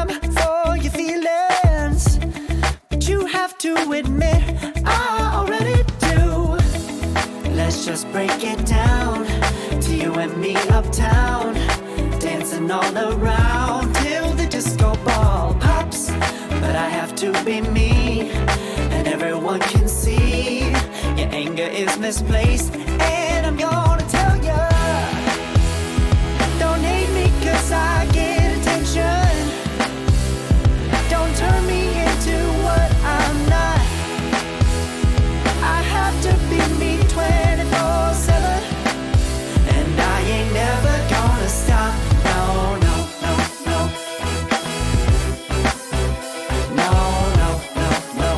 time for your feelings, but you have to admit I already do. Let's just break it down to you and me uptown, dancing all around till the disco ball pops. But I have to be me, and everyone can see your anger is misplaced. And I'm gonna tell ya, don't hate me 'cause I get attention. Don't turn me into what I'm not. I have to be me 24/7, and I ain't never gonna stop. No, no, no, no. No, no, no, no.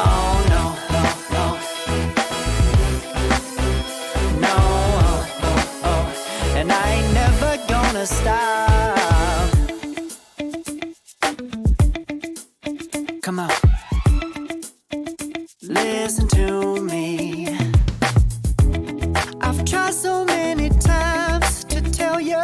Oh, no, no, no. No, oh, oh, oh. And I ain't never gonna stop. Come on. Listen to me. I've tried so many times to tell you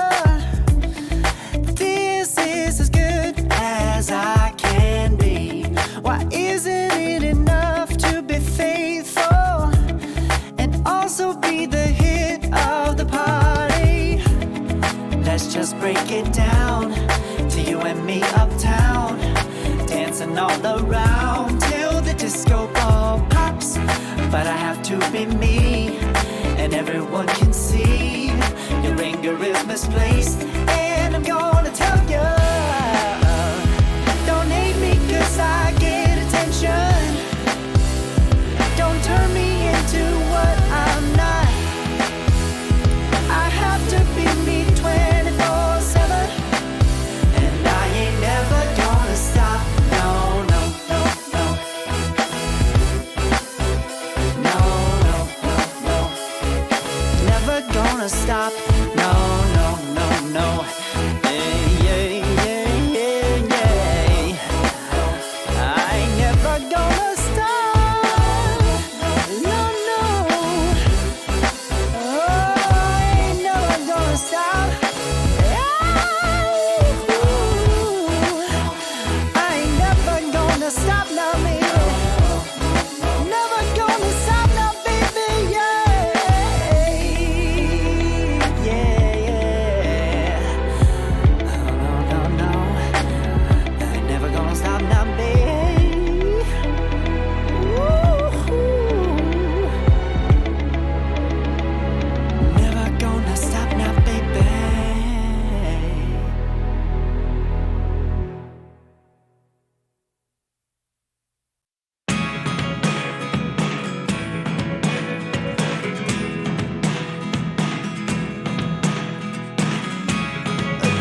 this is as good as I can be. Why isn't it enough to be faithful and also be the hit of the party? Let's just break it down to you and me uptown, dancing all around till the disco ball pops. But I have to be me, and everyone can see your anger is misplaced. And I'm gonna tell you, don't hate me 'cause I get attention. Don't turn me into what I'm not. I have to be me 24/7, and I ain't never gonna stop. No, no, no, no. No, no, no, no. Never gonna stop. No, no, no, no. Yeah, yeah, yeah, yeah, yeah. I ain't never gonna stop. No, no. Oh, I ain't never gonna stop. I ain't never gonna stop now, baby. Never gonna stop now, baby. Yeah, yeah, yeah. No, no, no, no. I ain't never gonna stop now, baby. Woo-hoo. Never gonna stop now, baby.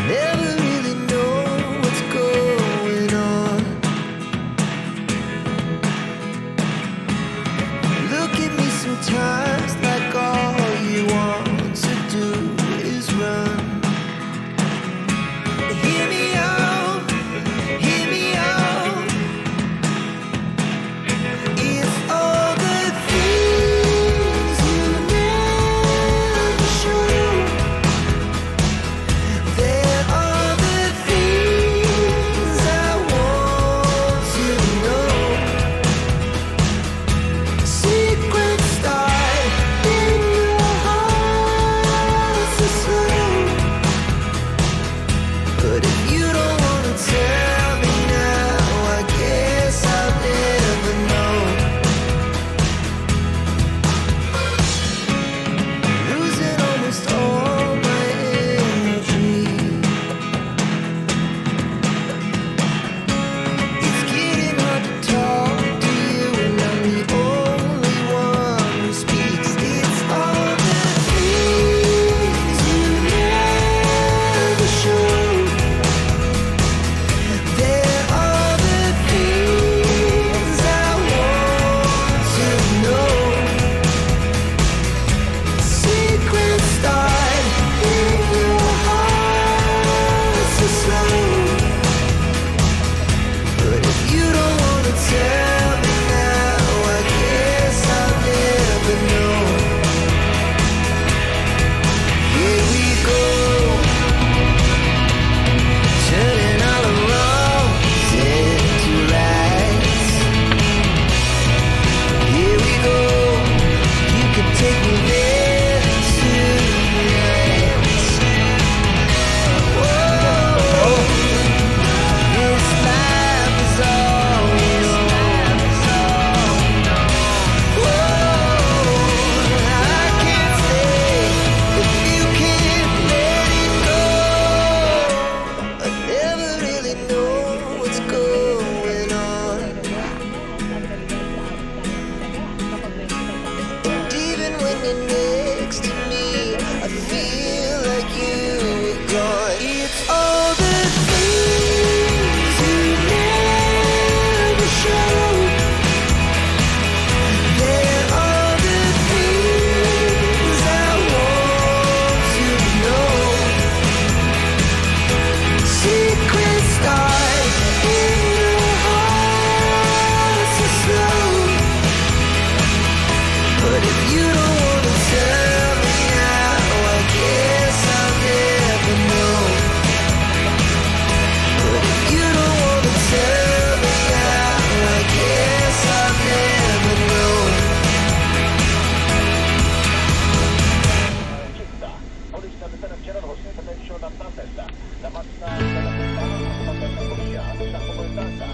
Never really know what's going on. Look at me sometimes like all you want to do is run. Hear me out, hear me out. It's all the things you never show. There are the things I want to know. Secrets start in your heart so slow. But if you don't wanna tell me now, I guess I'll never know. Losing almost all my energy. It's getting hard to talk to you, and I'm the only one who speaks. It's all the things you never show. it's all the things you never show. They're all the things I want to know. Secrets start in the heart so slow. But if you don't wanna tell me now, I guess I'll never know. But if you don't wanna tell me now, I guess I'll never know. città. Polizia appena c'erano così attenzione a Tantella. La macchina della città, la polizia, la comunità.